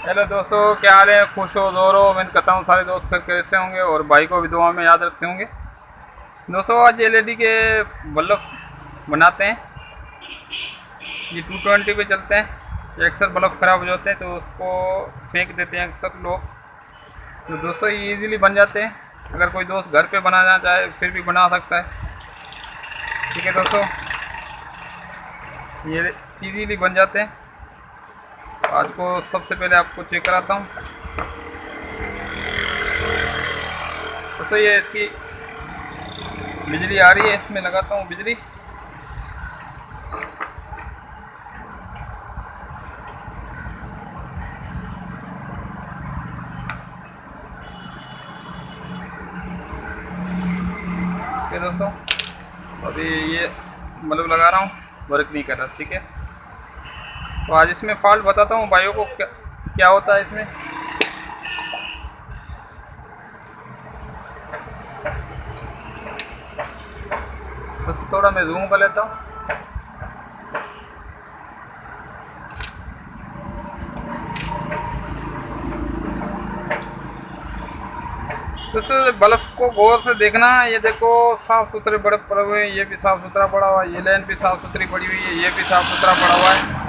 Hello दोस्तों, क्या हाल है? खुश हो, जोर हो। उम्मीद करता हूँ सारे दोस्त कैसे होंगे और भाई को भी दुआ में याद रखते होंगे। दोस्तों, आज एलईडी के बल्ब बनाते हैं। ये 220 पे चलते हैं। ये अक्सर बल्ब ख़राब हो जाते हैं तो उसको फेंक देते हैं अक्सर लोग। तो दोस्तों, ये इजीली बन जाते हैं। अगर कोई दोस्त घर पे बनाना चाहे फिर भी बना सकता है। ठीक है दोस्तों, ये इजीली बन जाते हैं। आज को सबसे पहले आपको चेक कराता हूँ। दोस्तों, ये इसकी बिजली आ रही है, इसमें लगाता हूँ बिजली। ठीक है दोस्तों, अभी ये बल्ब लगा रहा हूँ, वर्क नहीं कर रहा। ठीक है, तो आज इसमें फॉल्ट बताता हूँ भाइयों को क्या क्या होता है इसमें। बस थोड़ा मैं जूम कर लेता हूँ। दोस्तों, बल्ब को गौर से देखना। ये देखो, साफ सुथरे बल्ब पड़े हुए हैं। ये भी साफ सुथरा पड़ा हुआ है। ये लाइन भी साफ सुथरी पड़ी हुई है। ये भी साफ सुथरा पड़ा हुआ है।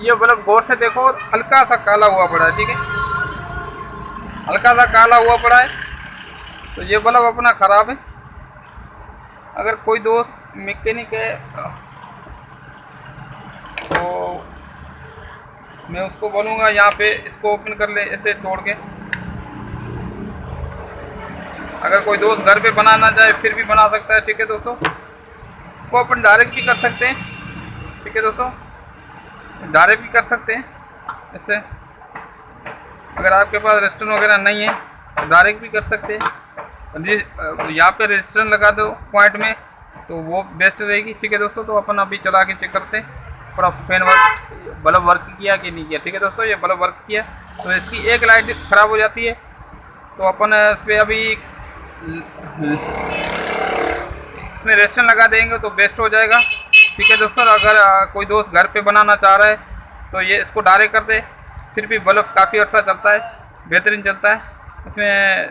ये बल्ब गौर से देखो, हल्का सा काला हुआ पड़ा है। ठीक है, हल्का सा काला हुआ पड़ा है तो ये बल्ब अपना ख़राब है। अगर कोई दोस्त मैकेनिक है तो मैं उसको बोलूँगा यहाँ पे इसको ओपन कर ले, ऐसे तोड़ के। अगर कोई दोस्त घर पे बनाना चाहे फिर भी बना सकता है। ठीक है दोस्तों, इसको अपन डायरेक्ट भी कर सकते हैं। ठीक है दोस्तों, डायरेक्ट भी कर सकते हैं इससे। अगर आपके पास रेस्टोरेंट वगैरह नहीं है तो डायरेक्ट भी कर सकते हैं। यहाँ पे रेजिस्टेंस लगा दो पॉइंट में तो वो बेस्ट रहेगी। ठीक है दोस्तों, तो अपन अभी चला के चेक करते हैं पूरा फैन बल्ब वर्क किया कि नहीं किया। ठीक है दोस्तों, ये बल्ब वर्क किया तो इसकी एक लाइट ख़राब हो जाती है तो अपन इस पर अभी इसमें रेजिस्टेंस लगा देंगे तो बेस्ट हो जाएगा। ठीक है दोस्तों, अगर कोई दोस्त घर पे बनाना चाह रहा है तो ये इसको डायरेक्ट कर दे, फिर भी बल्ब काफ़ी अच्छा चलता है, बेहतरीन चलता है। इसमें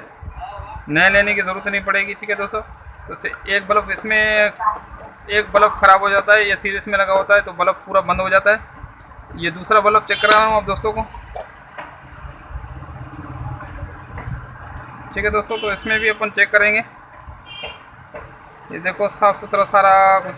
नए लेने की ज़रूरत नहीं पड़ेगी। ठीक है दोस्तों, तो एक बल्ब इसमें एक बल्ब ख़राब हो जाता है, ये सीरीज में लगा होता है तो बल्ब पूरा बंद हो जाता है। ये दूसरा बल्ब चेक करा रहा हूँ आप दोस्तों को। ठीक है दोस्तों, तो इसमें भी अपन चेक करेंगे। ये देखो, साफ़ सुथरा सारा कुछ।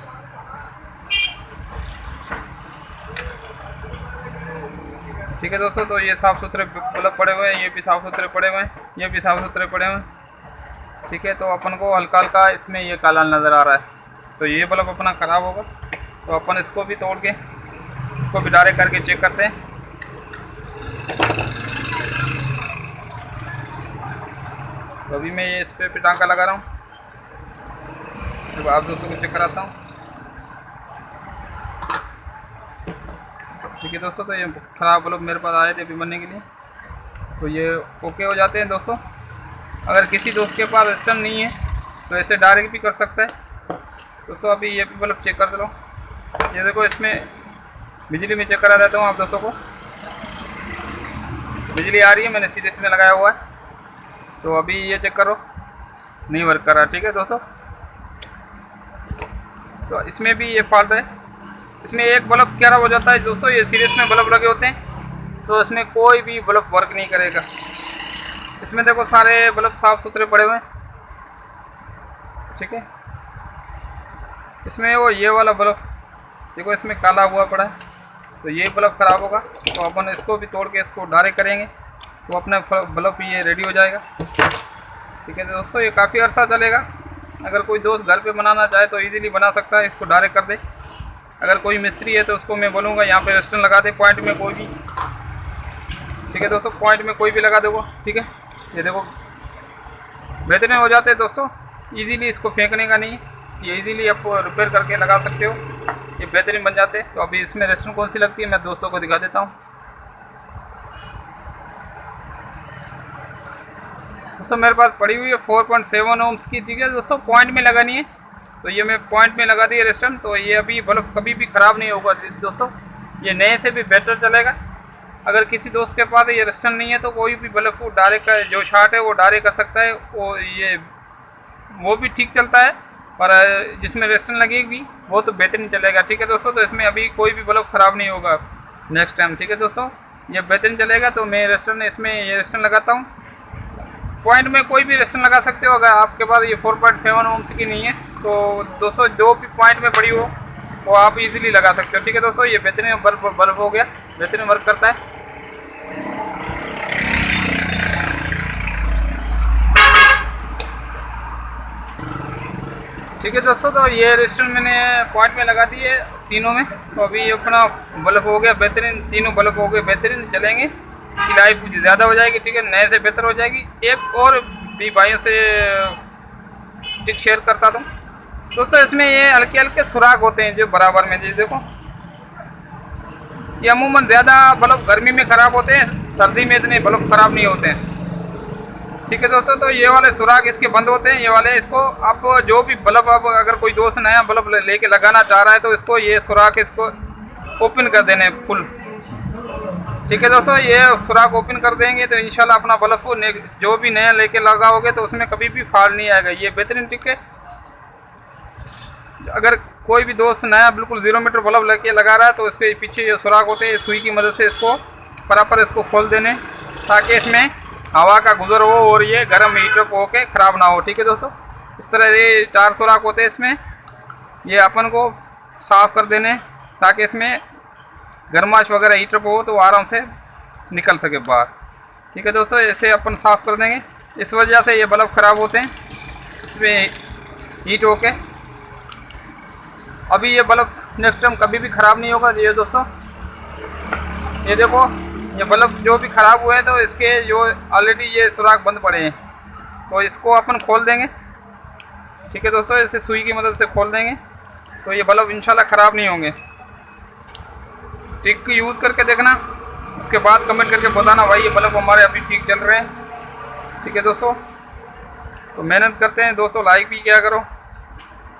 ठीक है दोस्तों, तो ये साफ़ सुथरे बल्ब पड़े हुए हैं, ये भी साफ़ सुथरे पड़े हुए हैं, ये भी साफ़ सुथरे पड़े हुए हैं। ठीक है, तो अपन को हल्का हल्का इसमें ये काला नज़र आ रहा है तो ये बल्ब अपना ख़राब होगा। तो अपन इसको भी तोड़ के इसको भी डायरेक्ट करके चेक करते हैं। तो अभी मैं ये इस पे टांका लगा रहा हूँ, तो आप दोस्तों को चेक कराता हूँ। ठीक है दोस्तों, तो ये ख़राब बल्ब मेरे पास आए थे अभी बनने के लिए तो ये ओके हो जाते हैं दोस्तों। अगर किसी दोस्त के पास सिस्टम नहीं है तो ऐसे डायरेक्ट भी कर सकता है दोस्तों। अभी ये भी बल्ब चेक कर लो। ये देखो, इसमें बिजली में चेक करा देता हूँ आप दोस्तों को। बिजली आ रही है, मैंने सीधे में लगाया हुआ है तो अभी ये चेक करो, नहीं वर्क कर रहा। ठीक है दोस्तों, तो इसमें भी ये फॉल्ट है। इसमें एक बल्ब खराब हो जाता है दोस्तों। ये सीरीज में बल्ब लगे होते हैं तो इसमें कोई भी बल्ब वर्क नहीं करेगा। इसमें देखो, सारे बल्ब साफ़ सुथरे पड़े हुए हैं। ठीक है, इसमें वो ये वाला बल्ब देखो, इसमें काला हुआ पड़ा है तो ये बल्ब ख़राब होगा। तो अपन इसको भी तोड़ के इसको डायरेक्ट करेंगे तो अपना बल्ब ये रेडी हो जाएगा। ठीक है दोस्तों, ये काफ़ी अर्सा चलेगा। अगर कोई दोस्त घर पे बनाना चाहे तो इजीली बना सकता है, इसको डायरेक्ट कर दे। अगर कोई मिस्त्री है तो उसको मैं बोलूँगा यहाँ पे रेस्टोरेंट लगा दे पॉइंट में कोई भी। ठीक है दोस्तों, पॉइंट में कोई भी लगा देगा। ठीक है, ये देखो बेहतरीन हो जाते हैं दोस्तों। इजीली इसको फेंकने का नहीं, ये इजीली आप रिपेयर करके लगा सकते हो, ये बेहतरीन बन जाते हैं। तो अभी इसमें रेस्टोरेंट कौन सी लगती है मैं दोस्तों को दिखा देता हूँ। दोस्तों, मेरे पास पड़ी हुई है 4.7 ओम्स की। ठीक है दोस्तों, पॉइंट में लगानी है तो ये मैं पॉइंट में लगा दिया रेस्टोरेंट। तो ये अभी बल्ब कभी भी ख़राब नहीं होगा दोस्तों। ये नए से भी बेटर चलेगा। अगर किसी दोस्त के पास ये रेस्टन नहीं है तो कोई भी बल्ब वो डायरेक्ट जो शार्ट है वो डायरेक्ट कर सकता है, वो भी ठीक चलता है। पर जिसमें रेस्टन लगेगी वो तो बेहतरीन चलेगा। ठीक है दोस्तों, तो इसमें अभी कोई भी बल्ब ख़राब नहीं होगा नेक्स्ट टाइम। ठीक है दोस्तों, ये बेहतरीन चलेगा। तो मैं रेस्टन इसमें ये रेस्टन लगाता हूँ। पॉइंट में कोई भी रेस्टन लगा सकते हो। अगर आपके पास ये 4.7 ओम्स की नहीं है तो दोस्तों जो भी पॉइंट में पड़ी हो वो आप इजीली लगा सकते हो। ठीक है दोस्तों, ये बेहतरीन बल्ब हो गया, बेहतरीन वर्क करता है। ठीक है दोस्तों, तो ये रेस्टोरेंट मैंने पॉइंट में लगा दिए तीनों में। तो अभी अपना बल्ब हो गया बेहतरीन, तीनों बल्ब हो गए बेहतरीन चलेंगे कि लाइफ कुछ ज़्यादा हो जाएगी। ठीक है, नए से बेहतर हो जाएगी। एक और भी भाइयों से टिक शेयर करता था दोस्तों, इसमें ये हल्के हल्के सुराख होते हैं जो बराबर में, जी देखो ये अमूमन ज़्यादा बल्ब गर्मी में ख़राब होते हैं, सर्दी में इतने बल्ब ख़राब नहीं होते हैं। ठीक है दोस्तों, तो ये वाले सुराख इसके बंद होते हैं, ये वाले। इसको आप जो भी बल्ब, अब अगर कोई दोस्त नया बल्ब लेके लगाना चाह रहा है तो इसको ये सुराख इसको ओपन कर देने फुल। ठीक है दोस्तों, ये सुराख ओपन कर देंगे तो इंशाल्लाह अपना बल्ब जो भी नया लेके लगाओगे तो उसमें कभी भी फाल्ट नहीं आएगा। ये बेहतरीन टिक है। अगर कोई भी दोस्त नया बिल्कुल 0 मीटर बल्ब लेके लगा रहा है तो इसके पीछे ये सुराख होते हैं, सुई की मदद से इसको बराबर इसको खोल देने ताकि इसमें हवा का गुजर हो और ये गर्म हीटर हो के ख़राब ना हो। ठीक है दोस्तों, इस तरह ये 4 सुराख होते हैं इसमें। ये अपन को साफ़ कर देने ताकि इसमें गर्माश वगैरह हीटर हो तो आराम से निकल सके बाहर। ठीक है दोस्तों, ऐसे अपन साफ़ कर देंगे। इस वजह से ये बल्ब ख़राब होते हैं, इसमें हीट होके। अभी ये बल्ब नेक्स्ट टाइम कभी भी ख़राब नहीं होगा। ये दोस्तों ये देखो, ये बल्ब जो भी ख़राब हुए हैं तो इसके जो ऑलरेडी ये सुराख बंद पड़े हैं तो इसको अपन खोल देंगे। ठीक है दोस्तों, इसे सुई की मदद से खोल देंगे तो ये बल्ब इंशाल्लाह ख़राब नहीं होंगे। ट्रिक यूज़ करके देखना, उसके बाद कमेंट करके बताना भाई ये बल्ब हमारे अभी ठीक चल रहे हैं। ठीक है दोस्तों, तो मेहनत करते हैं दोस्तों, लाइक भी किया करो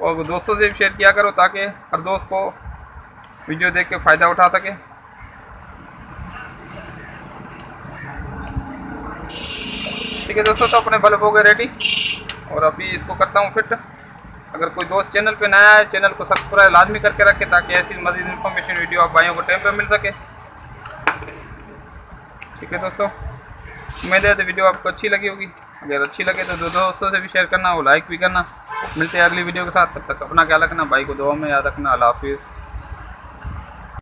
और दोस्तों से भी शेयर किया करो ताकि हर दोस्त को वीडियो देख के फ़ायदा उठा सके। ठीक है दोस्तों, तो अपने बल्ब हो गए रेडी और अभी इसको करता हूँ फिट। अगर कोई दोस्त चैनल पे नया है, चैनल को सब्सक्राइब लाजमी करके रखे ताकि ऐसी मज़ीद इन्फॉर्मेशन वीडियो आप भाइयों को टाइम पे मिल सके। ठीक है दोस्तों, उम्मीद है तो वीडियो आपको अच्छी लगी होगी। अगर अच्छी लगे तो दोस्तों से भी शेयर करना और लाइक भी करना। मिलते हैं अगली वीडियो के साथ, तब तक अपना ख्याल रखना, भाई को दुआ में याद रखना। अल्लाह हाफिज़।